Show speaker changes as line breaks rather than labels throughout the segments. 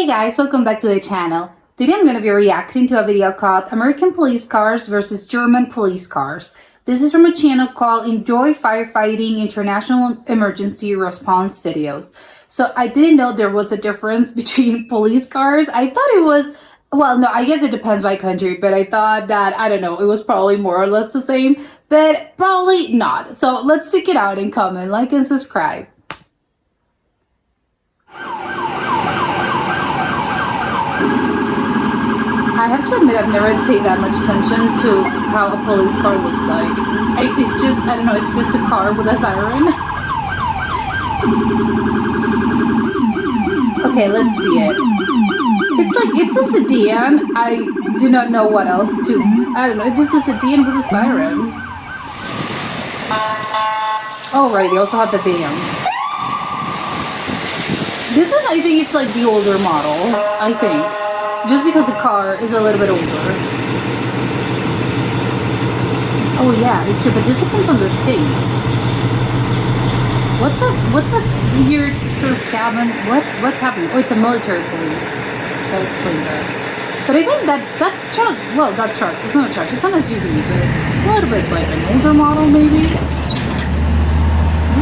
Hey guys, welcome back to the channel. Today I'm going to be reacting to a video called American Police Cars versus German Police Cars. This is from a channel called Enjoy Firefighting International Emergency Response Videos. So I didn't know there was a difference between police cars. I thought it was, well, no, I guess it depends by country, but I thought that, I don't know, it was probably more or less the same, but probably not. So let's check it out and comment, like and subscribe. I have to admit I've never paid that much attention to how a police car looks like. It's just, I don't know, it's just a car with a siren. Okay, let's see it. It's a sedan. I do not know what else to, I don't know, it's just a sedan with a siren. Oh right, they also have the vans. This one I think it's like the older models, I think. Just because the car is a little bit older. Oh yeah, it's true, but this depends on the state. What's that weird sort of cabin? What's happening? Oh, it's a military police. That explains it. But I think that truck, well, that truck, it's not a truck, it's an SUV, but it's a little bit like an older model maybe.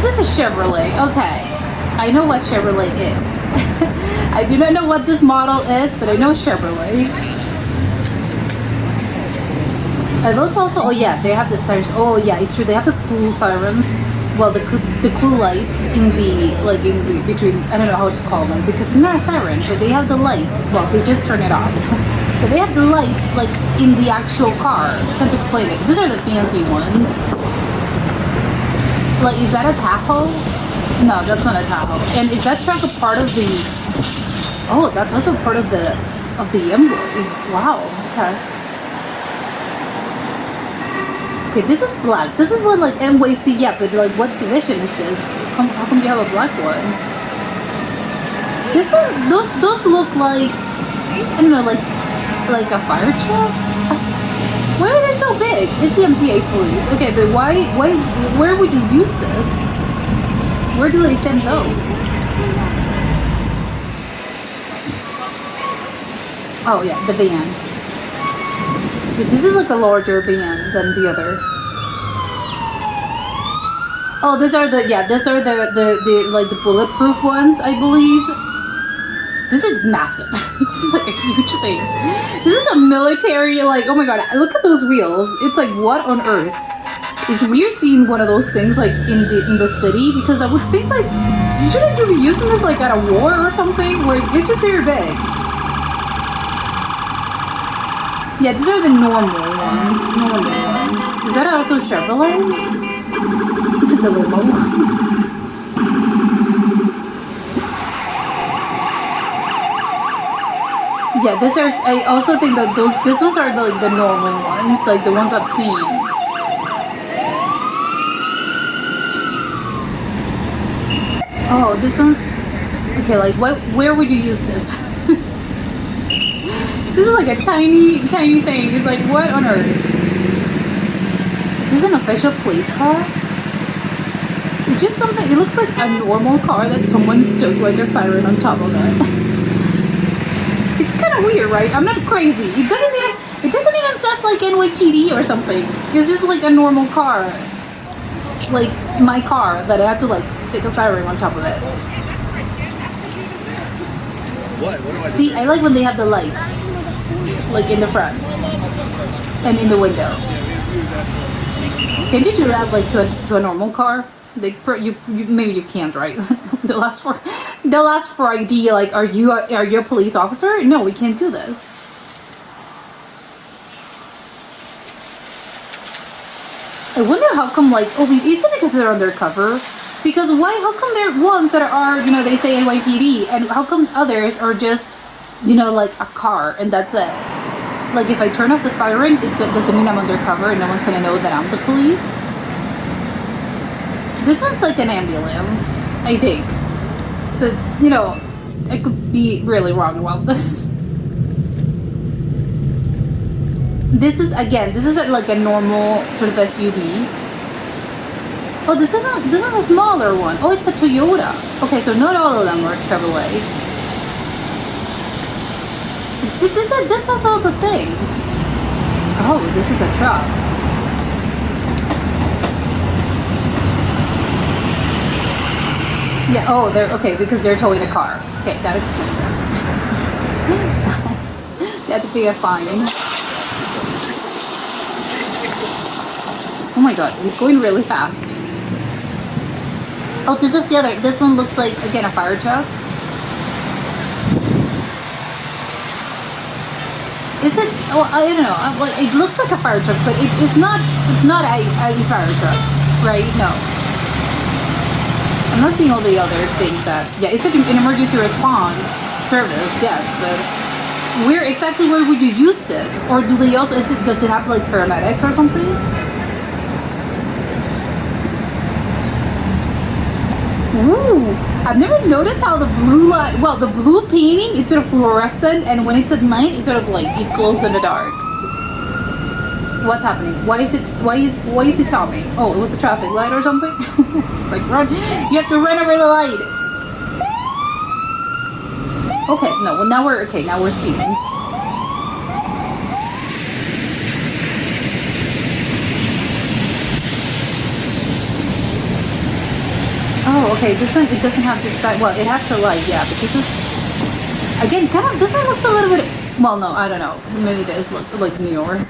This is a Chevrolet, okay. I know what Chevrolet is. I do not know what this model is, but I know Chevrolet. Are those also? Oh yeah, they have the sirens. Oh yeah, it's true. They have the cool sirens. Well, the cool lights in the between. I don't know how to call them because it's not a siren, but they have the lights. Well, they just turn it off. But they have the lights like in the actual car. Can't explain it. But these are the fancy ones. Like, is that a Tahoe? No, that's not a Tahoe. And is that truck a part of the? Oh, that's also part of the Emblem. Wow. Okay. Okay, this is black. This is what like NYC. Yeah, but like, what division is this? How come you have a black one? This one, those look like, I don't know, like a fire truck. Why are they so big? It's the MTA police. Okay, but why? Where would you use this? Where do they send those? Oh yeah, the van. This is like a larger van than the other. Oh, these are the like the bulletproof ones, I believe. This is massive. This is like a huge thing. This is a military, like, oh my god, look at those wheels. It's like, what on earth? It's weird seeing one of those things like in the city, because I would think like, shouldn't you be using this like at a war or something? Like, it's just very big. Yeah, these are the normal ones. Is that also Chevrolet? The limo. Yeah, these are. I also think that these ones are the normal ones, like the ones I've seen. Oh, this one's okay. Like, where would you use this? This is like a tiny thing. It's like, what on earth? Is this an official police car? It's just something. It looks like a normal car that someone stuck like a siren on top of it. It's kind of weird, right? I'm not crazy. It doesn't even says like NYPD or something. It's just like a normal car. Like my car that I had to like stick a siren on top of it.
What do I do?
See, I like when they have the lights, like in the front and in the window. Can you do that like to a normal car? Like you maybe you can't, right? They'll ask for ID. Like, are you a police officer? No, we can't do this. I wonder how come, like, oh, is it because they're undercover? Because why, how come there are ones that are, you know, they say NYPD, and how come others are just, you know, like a car, and that's it? Like, if I turn off the siren, it doesn't mean I'm undercover and no one's gonna know that I'm the police? This one's like an ambulance, I think. But, you know, I could be really wrong about this. This is like a normal sort of SUV. Oh, this is a smaller one. Oh, it's a Toyota. Okay, so not all of them are Chevrolet. this has all the things. Oh, this is a truck. Yeah, oh, they're okay because they're towing a car. Okay, that explains it. They had to pay a fine. Oh my god, he's going really fast. Oh, this is the other. This one looks like, again, a fire truck. Is it? Oh, I don't know. Like, it looks like a fire truck, but it's not. It's not a fire truck, right? No. I'm not seeing all the other things that. Yeah, it's like an emergency response service. Yes, but where exactly where would you use this? Or do they also? Does it have like paramedics or something? Ooh, I've never noticed how the blue light, well, the blue painting, it's sort of fluorescent, and when it's at night, it's sort of like, it glows in the dark. What's happening? Why is he stopping? Oh, it was a traffic light or something? It's like, run, you have to run over the light. Okay, no, well, now we're speeding. Oh, okay, this one, it doesn't have this side, well, it has the light, yeah, but this is, again, kind of, this one looks a little bit, well, no, I don't know, maybe it does look like newer.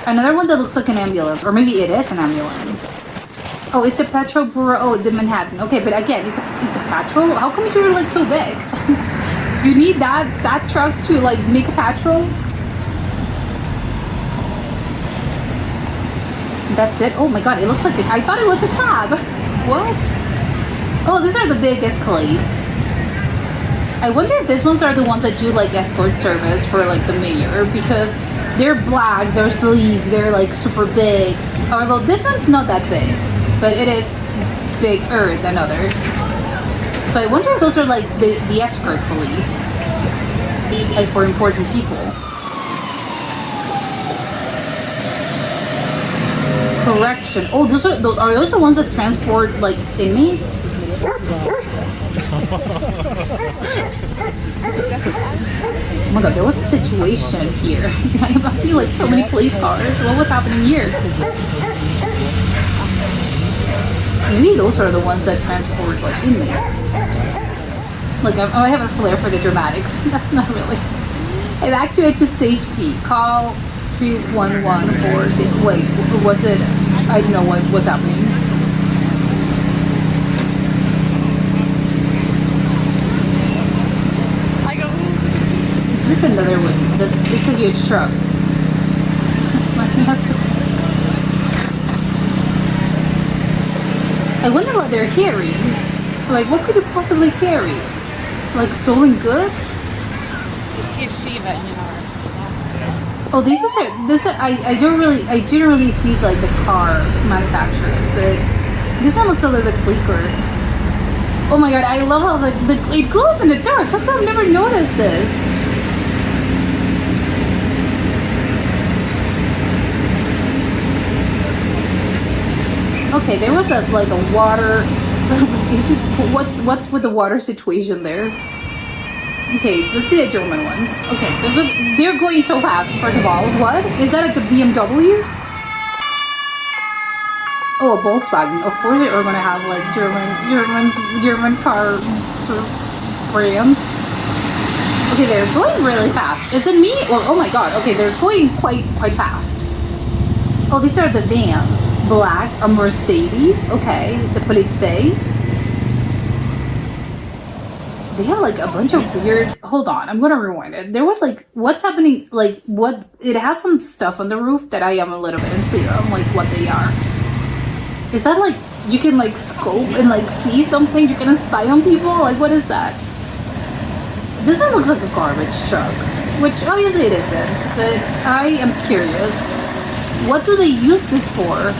Another one that looks like an ambulance, or maybe it is an ambulance. Oh, it's a Petrol Bureau, oh, the Manhattan, okay, but again, it's a Patrol, how come you're, like, so big? You need that truck to, like, make a Patrol? That's it? Oh my god, it looks like I thought it was a cab. What? Oh, these are the big Escalades. I wonder if these ones are the ones that do like escort service for like the mayor, because they're black, they're sleek, they're like super big. Although this one's not that big, but it is bigger than others. So I wonder if those are like the escort police, like for important people. Correction. Oh, those are those the ones that transport like inmates? Oh my god, there was a situation here. I'm seeing like so many police cars. What was happening here? Maybe those are the ones that transport like inmates. Like I have a flair for the dramatics. That's not really. Evacuate to safety. Call 311 for safety. Wait, was it? I don't know what was happening. Is this another one? It's a huge truck. Like he has to. I wonder what they're carrying. Like, what could you possibly carry? Like stolen goods?
Let's see if Shiva, you know.
Oh, these are I didn't really see like the car manufacturer, but this one looks a little bit sleeker. Oh my god, I love how it glows in the dark. How come I've never noticed this? Okay, there was a water. Is it what's with the water situation there? Okay, let's see the German ones. Okay, they're going so fast. First of all, what is that? A BMW? Oh, a Volkswagen. Of course, they are gonna have like German car sort of brands. Okay, they're going really fast. Is it me or oh my god? Okay, they're going quite fast. Oh, these are the vans. Black, a Mercedes. Okay, the Polizei. They have like a bunch of weird. Hold on, I'm gonna rewind it. There was like, what's happening? Like, what? It has some stuff on the roof that I am a little bit unclear on, like what they are. Is that like you can like scope and like see something? You can spy on people? Like, what is that? This one looks like a garbage truck, which obviously it isn't. But I am curious. What do they use this for?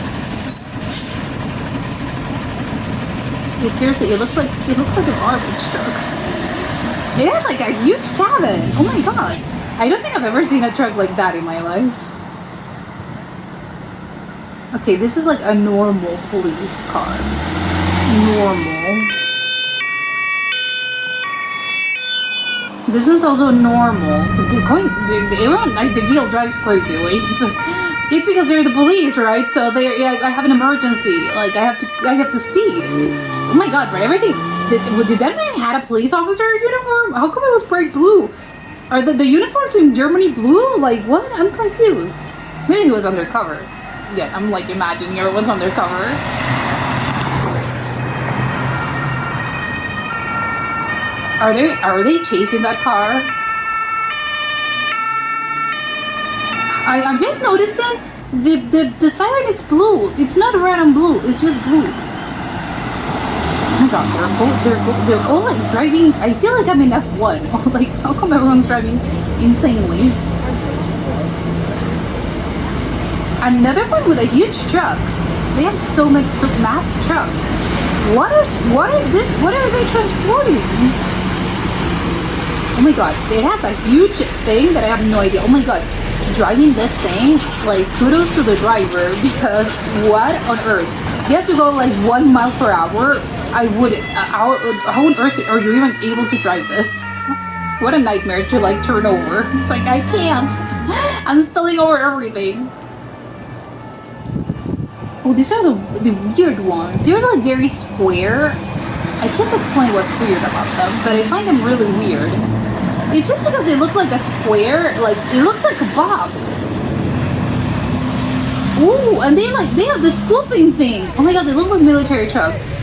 Seriously, it looks like a garbage truck. It has like a huge cabin. Oh my god. I don't think I've ever seen a truck like that in my life. Okay, this is like a normal police car. Normal. This one's also normal. Everyone, like, the vehicle drives crazily. It's because they're the police, right? So I have an emergency. Like, I have to speed. Oh my god, right? Everything. Did that man had a police officer uniform? How come it was bright blue? Are the uniforms in Germany blue? Like, what? I'm confused. Maybe he was undercover. Yeah, I'm like imagining everyone's undercover. Are they chasing that car? I'm just noticing the siren is blue. It's not red and blue. It's just blue. Oh my god, they're all like driving. I feel like I'm in F1. Like, how come everyone's driving insanely? Another one with a huge truck. They have so massive trucks. What are they transporting? Oh my god, it has a huge thing that I have no idea. Oh my god, driving this thing, like, kudos to the driver, because what on earth? He has to go like 1 mile per hour. How on earth are you even able to drive this? What a nightmare to like turn over. It's like, I can't. I'm spilling over everything. Oh, these are the weird ones. They're like very square. I can't explain what's weird about them, but I find them really weird. It's just because they look like a square, like, it looks like a box. Ooh, and they have this scooping thing. Oh my god, they look like military trucks.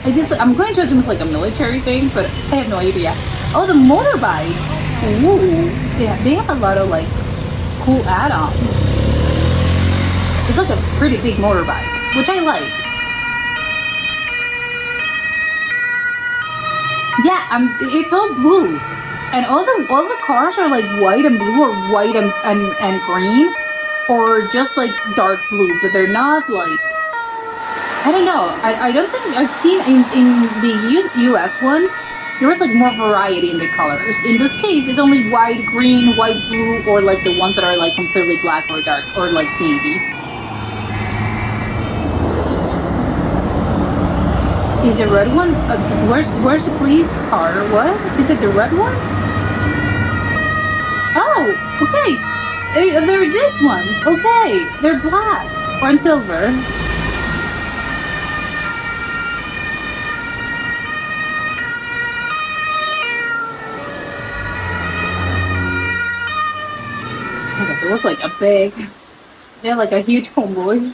I'm going to assume it's like a military thing, but I have no idea. Oh, the motorbikes. Ooh, yeah, they have a lot of like cool add-ons. It's like a pretty big motorbike, which I like. Yeah, it's all blue, and all the cars are like white and blue, or white and green, or just like dark blue, but they're not like, I don't know. I don't think I've seen in the US ones, there was like more variety in the colors. In this case, it's only white, green, white, blue, or like the ones that are like completely black or dark, or like navy. Is the red one? Where's the police car? What? Is it the red one? Oh, okay. They're these ones. Okay, they're black or silver. Okay, it was like they had like a huge convoy.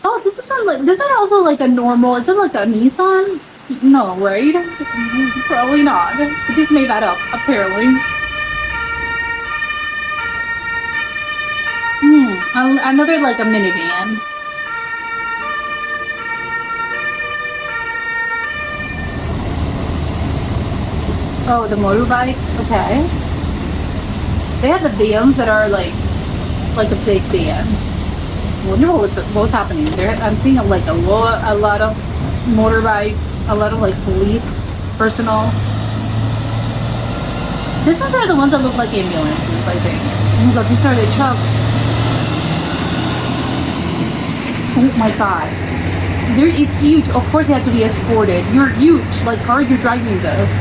Oh, this one also like a normal. Is it like a Nissan? No, right? Probably not. I just made that up, apparently. Another like a minivan. Oh, the motorbikes. Okay. They have the vans that are like a big van. I wonder what's happening there. I'm seeing a lot of motorbikes, a lot of like police personnel. These ones are the ones that look like ambulances, I think. Oh my god, these are the trucks. Oh my god. It's huge. Of course it has to be escorted. You're huge. Like, how are you driving this?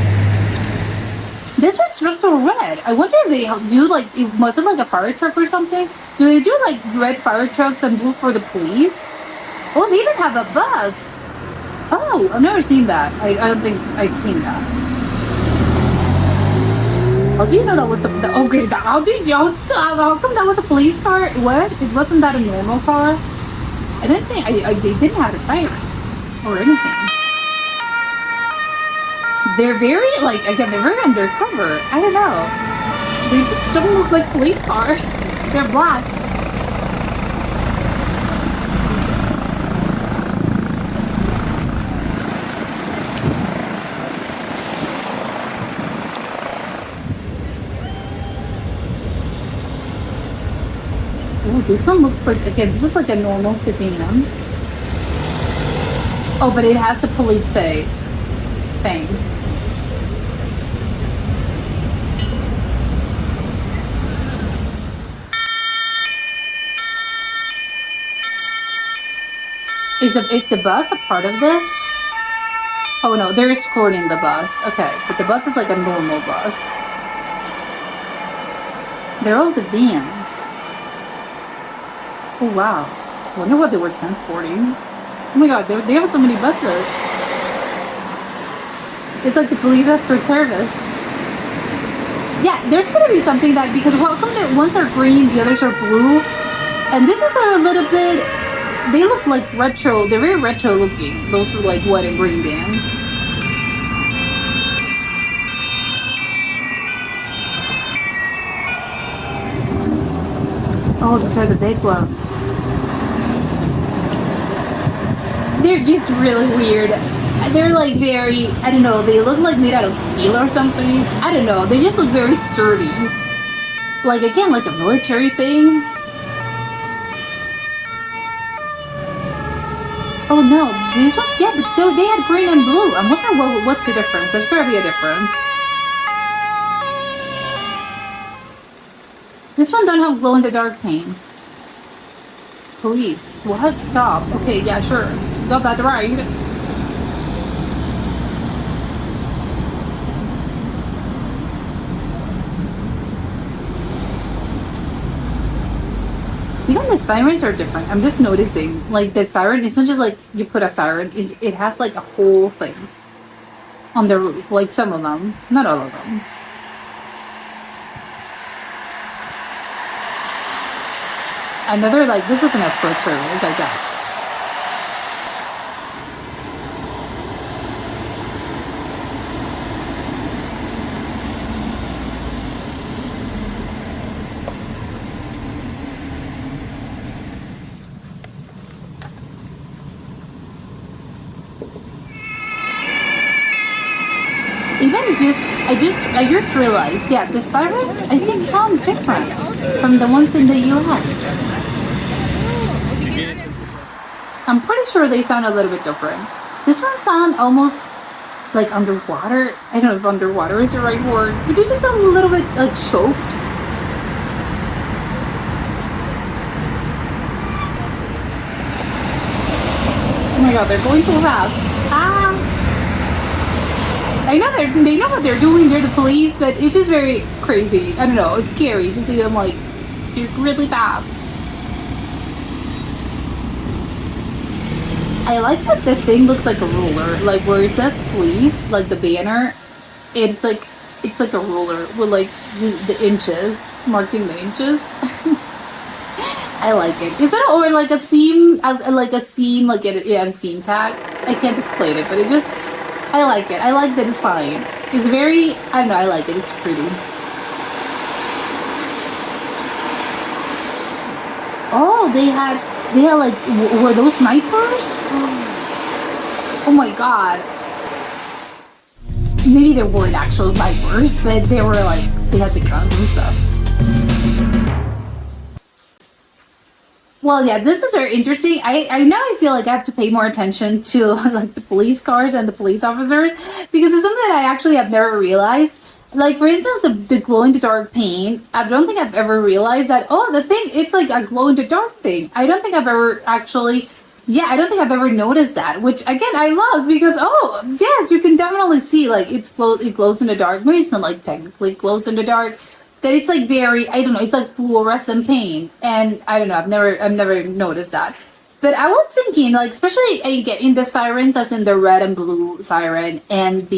This one's trucks are red. I wonder if they do like, was it like a fire truck or something? Do they do like red fire trucks and blue for the police? Oh, they even have a bus. Oh, I've never seen that. I don't think I've seen that. How do you know that was okay? How come that was a police car? What? It wasn't that a normal car? I don't think they didn't have a siren or anything. They're very like, again, they're very undercover. I don't know. They just don't look like police cars. They're black. Oh, this one looks like, again, this is like a normal sedan. Oh, but it has a police thing. Is the bus a part of this? Oh no, they're escorting the bus. Okay, but the bus is like a normal bus. They're all the vans. Oh wow. I wonder what they were transporting. Oh my god, they have so many buses. It's like the police escort service. Yeah, there's gonna be something that, because welcome there, ones are green, the others are blue. And this is a little bit, they look like retro, they're very retro looking. Those are like white and green vans. Oh, these are the big ones. They're just really weird. They're like very, I don't know, they look like made out of steel or something. I don't know, they just look very sturdy. Like, again, like a military thing. Oh no, these ones, yeah, but they had green and blue. I'm wondering what's the difference. There's gotta be a difference. This one don't have glow-in-the-dark paint. Police. What? Stop. Okay, yeah, sure. Got that right. Even the sirens are different. I'm just noticing. Like, the siren, it's not just like you put a siren. It has like a whole thing on the roof. Like some of them. Not all of them. Another, like, this is an escort service, like that. Even I just realized, yeah, the sirens, I think, sound different from the ones in the US. I'm pretty sure they sound a little bit different. This one sound almost like underwater. I don't know if underwater is the right word, but they just sound a little bit like choked. Oh my god, they're going so fast. Ah! I know they know what they're doing. They're the police, but it's just very crazy. I don't know. It's scary to see them like really fast. I like that the thing looks like a ruler, like where it says police, like the banner. It's like a ruler with like the inches, marking the inches. I like it. Is it or like a seam, like a seam tag? I can't explain it, but it just. I like it. I like the design. It's very, I don't know, I like it. It's pretty. Oh, they had like, were those snipers? Oh my god. Maybe they weren't actual snipers, but they were like, they had the guns and stuff. Well, yeah, this is very interesting. I now I feel like I have to pay more attention to like the police cars and the police officers, because it's something that I actually have never realized. Like, for instance, the glow-in-the-dark paint. I don't think I've ever realized that, oh, the thing, it's like a glow-in-the-dark thing. I don't think I've ever actually, yeah, I don't think I've ever noticed that, which, again, I love, because, oh, yes, you can definitely see, like, it glows in the dark. Maybe it's not, like, technically glows in the dark, that it's like very, I don't know, it's like fluorescent paint, and I don't know, I've never noticed that. But I was thinking, like, especially in the sirens, as in the red and blue siren, and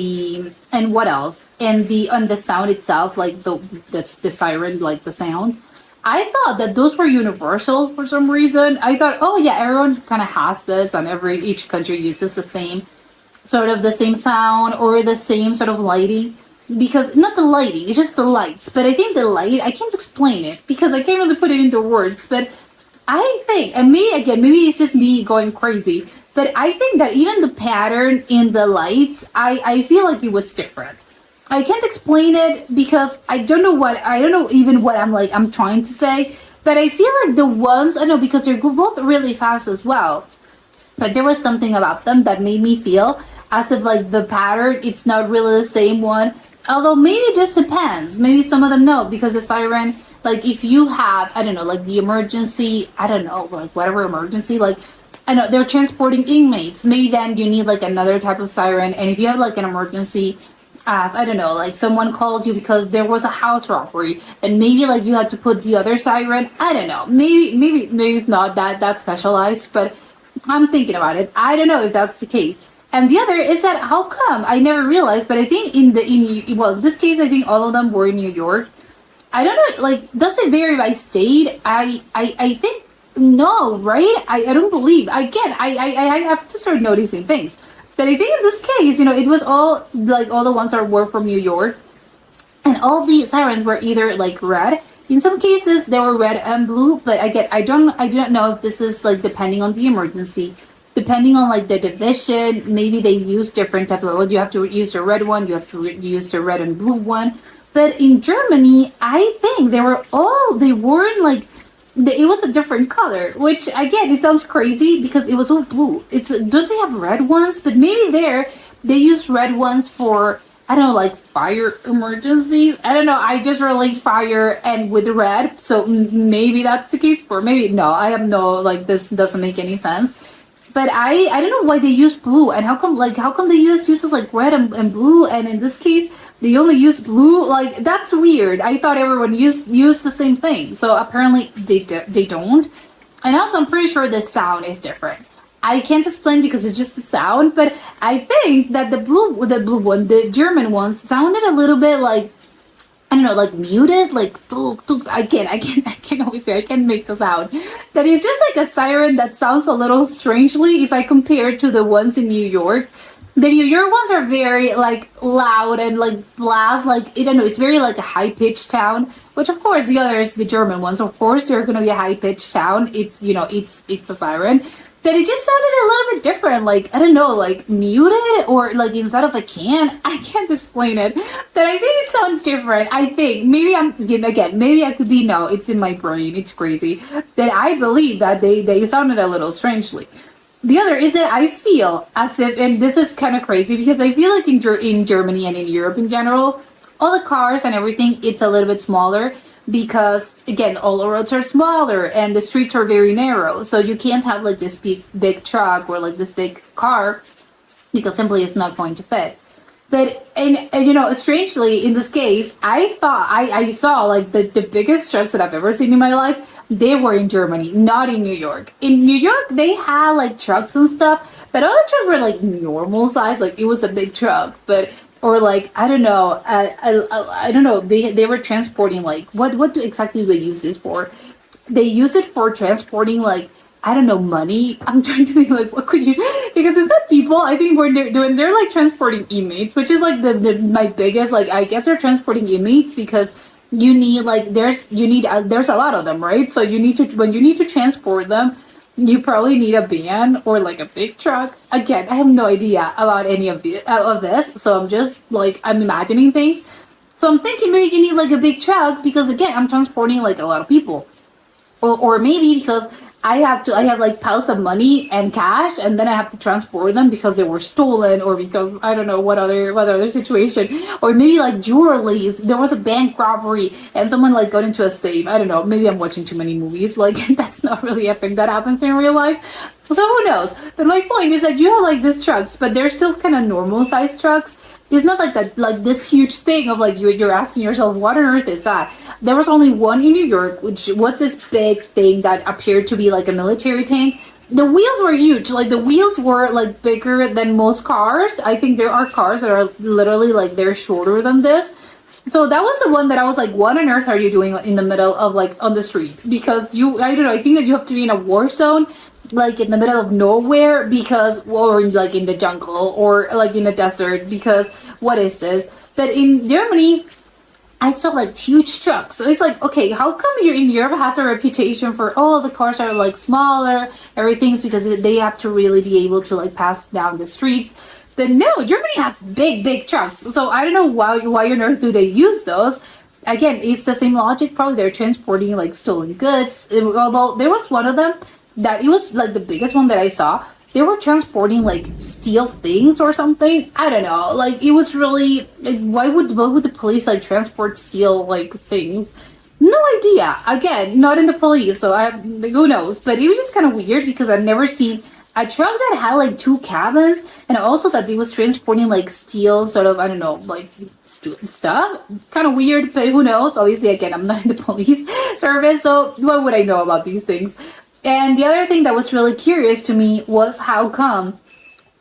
what else, and on the sound itself, like the siren, like the sound. I thought that those were universal for some reason. I thought, oh yeah, everyone kind of has this, and each country uses the same sound or the same sort of lighting. Because not the lighting, it's just the lights. But I think the light, I can't explain it because I can't really put it into words. But I think, and maybe it's just me going crazy, but I think that even the pattern in the lights, I feel like it was different. I can't explain it because I don't know even what I'm trying to say, but I feel like the ones, I know, because they're both really fast as well, but there was something about them that made me feel as if like the pattern, it's not really the same one. Although maybe it just depends. Maybe some of them know, because the siren, like if you have, I don't know, like the emergency, I don't know, like whatever emergency, like I know they're transporting inmates. Maybe then you need like another type of siren. And if you have like an emergency, as I don't know, like someone called you because there was a house robbery, and maybe like you had to put the other siren. I don't know. Maybe it's not that specialized, but I'm thinking about it. I don't know if that's the case. And the other is that how come I never realized, but I think in this case I think all of them were in New York. I don't know, like, does it vary by state? I think no, right? I don't believe. Again, I have to start noticing things. But I think in this case, it was all, like, all the ones that were from New York. And all the sirens were either, like, red. In some cases, they were red and blue. But again, I do not know if this is, like, depending on the emergency. Depending on, like, the division, maybe they use different type of, you have to use the red one, you have to use the red and blue one. But in Germany, I think they weren't like, it was a different color, which again, it sounds crazy because it was all blue. Don't they have red ones? But maybe they use red ones for, I don't know, like fire emergencies. I don't know. I just relate fire and with red. So maybe that's the case, or maybe no, I have no, like, this doesn't make any sense. But I don't know why they use blue, and how come the US uses like red and blue, and in this case they only use blue. Like, that's weird. I thought everyone used the same thing, so apparently they don't. And also I'm pretty sure the sound is different. I can't explain because it's just the sound, but I think that the blue one, the German ones, sounded a little bit like, I don't know, like muted, like, I can't always say, I can't make the sound. That is just like a siren that sounds a little strangely if I compare it to the ones in New York. The New York ones are very, like, loud and, like, blast, like, I don't know, it's very, like, a high-pitched sound, which, of course, the other is the German ones. Of course, they're going to be a high-pitched sound. It's, it's a siren. But it just sounded a little bit different, like, I don't know, like, muted, or, like, inside of a can. I can't explain it, but I think it sounds different. I think, maybe maybe I could be, no, it's in my brain, it's crazy, that I believe that they sounded a little strangely. The other is that I feel as if, and this is kind of crazy, because I feel like in Germany and in Europe in general, all the cars and everything, it's a little bit smaller. Because again, all the roads are smaller and the streets are very narrow, so you can't have like this big truck or like this big car, because simply it's not going to fit. But and strangely in this case, I thought I saw like the biggest trucks that I've ever seen in my life. They were in Germany, not in New York. In New York, they had like trucks and stuff, but all the trucks were like normal size. Like, it was a big truck, but. Or like, I don't know, I don't know, they were transporting, like, what do exactly they use this for? They use it for transporting, like, I don't know, money. I'm trying to think, like, what could you, because it's not people, I think when they're like transporting inmates, which is like my biggest, like, I guess they're transporting inmates because you need, like, there's a lot of them, right? So when you need to transport them, you probably need a van or like a big truck. Again, I have no idea about any of this, so I'm just like, I'm imagining things. So I'm thinking maybe you need like a big truck because, again, I'm transporting like a lot of people, or maybe because I have like piles of money and cash, and then I have to transport them because they were stolen, or because I don't know what other situation, or maybe like jewelry. There was a bank robbery and someone like got into a safe. I don't know. Maybe I'm watching too many movies. Like, that's not really a thing that happens in real life. So who knows? But my point is that you have like these trucks, but they're still kind of normal sized trucks. It's not like that, like this huge thing of like you're asking yourself, what on earth is that? There was only one in New York, which was this big thing that appeared to be like a military tank. The wheels were huge. Like, the wheels were like bigger than most cars. I think there are cars that are literally like, they're shorter than this. So that was the one that I was like, what on earth are you doing in the middle of, like, on the street? Because I don't know, I think that you have to be in a war zone, like in the middle of nowhere, because, or like in the jungle, or like in the desert, because what is this? But in Germany, I saw like huge trucks. So it's like, okay, how come you're in Europe has a reputation for, oh, the cars are like smaller, everything's because they have to really be able to like pass down the streets. But no, Germany has big trucks. So I don't know why on earth do they use those. Again, it's the same logic. Probably they're transporting like stolen goods. Although there was one of them that it was like the biggest one that I saw. They were transporting like steel things or something. I don't know. Like, it was really, like, why would the police like transport steel like things? No idea. Again, not in the police, so who knows? But it was just kind of weird because I've never seen a truck that had like two cabins, and also that it was transporting like steel, sort of, I don't know, like stuff. Kind of weird, but who knows? Obviously, again, I'm not in the police service, so what would I know about these things? And the other thing that was really curious to me was how come,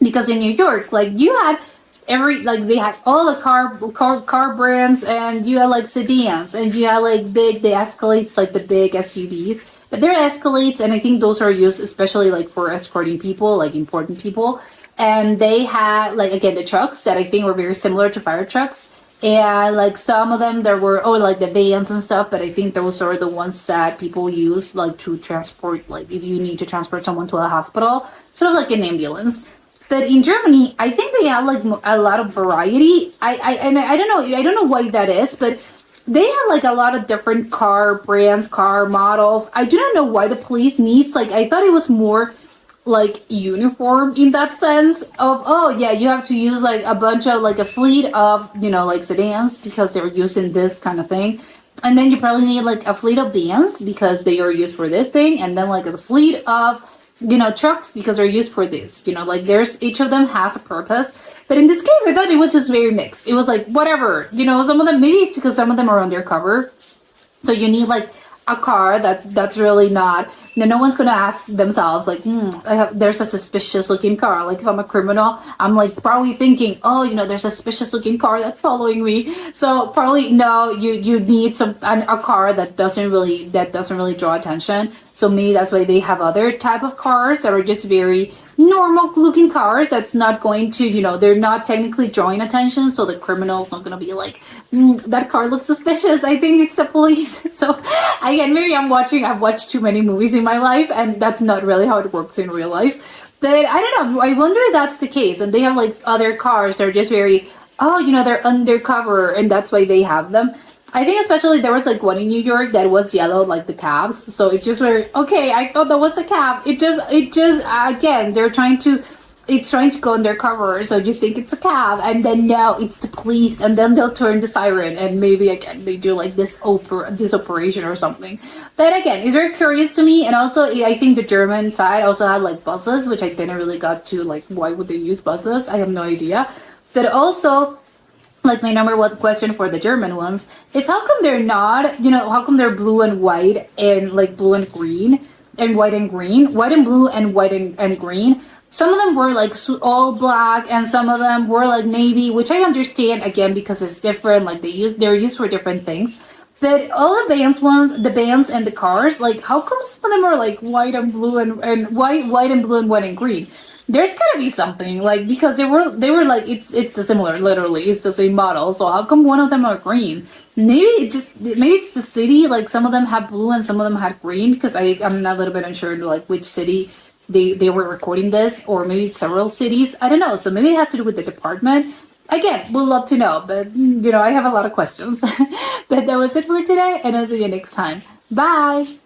because in New York, like you had they had all the car brands, and you had like sedans, and you had like the Escalades, like the big SUVs. But they're Escalades, and I think those are used especially like for escorting people, like important people. And they had like, again, the trucks that I think were very similar to fire trucks. And like some of them there were, oh, like the vans and stuff, but I think those are the ones that people use like to transport, like if you need to transport someone to a hospital, sort of like an ambulance. But in Germany, I think they have like a lot of variety. I don't know why that is, but they have like a lot of different car brands, car models. I do not know why the police needs, like, I thought it was more like uniform in that sense of, oh yeah, you have to use like a bunch of like a fleet of, you know, like sedans because they're using this kind of thing. And then you probably need like a fleet of vans because they are used for this thing, and then like a fleet of, you know, trucks because they're used for this, you know, like there's, each of them has a purpose. But in this case, I thought it was just very mixed. It was like whatever, you know, some of them, maybe it's because some of them are undercover, so you need like a car that's really not, no one's gonna ask themselves like, there's a suspicious looking car. Like if I'm a criminal, I'm like probably thinking, oh, you know, there's a suspicious looking car that's following me. So probably no, you need a car that doesn't really draw attention. So maybe that's why they have other type of cars that are just very normal looking cars that's not going to, you know, they're not technically drawing attention, so the criminal's not going to be like, that car looks suspicious, I think it's the police. So again, maybe I've watched too many movies in my life, and that's not really how it works in real life. But I don't know, I wonder if that's the case, and they have like other cars that are just very, oh, you know, they're undercover, and that's why they have them. I think especially there was like one in New York that was yellow, like the cabs. So it's just very, okay, I thought that was a cab. It just again, it's trying to go undercover. So you think it's a cab, and then no, it's the police, and then they'll turn the siren, and maybe again they do like this operation or something. But again, it's very curious to me. And also, I think the German side also had like buses, which I didn't really got to, like, why would they use buses? I have no idea. But also, like, my number one question for the German ones is how come they're not, you know, how come they're blue and white and like blue and green and white and green, white and blue and white and green. Some of them were like all black, and some of them were like navy, which I understand again because it's different. Like they're used for different things. But all the bands and the cars, like how come some of them are like white and blue and white and blue and white and green? There's gotta be something, like, because they were like, it's a similar, literally it's the same model, so how come one of them are green? Maybe it's the city, like some of them have blue and some of them had green, because I'm a little bit unsure like which city they were recording this, or maybe it's several cities, I don't know. So maybe it has to do with the department. Again, we'll love to know, but you know, I have a lot of questions. But that was it for today, and I'll see you next time. Bye.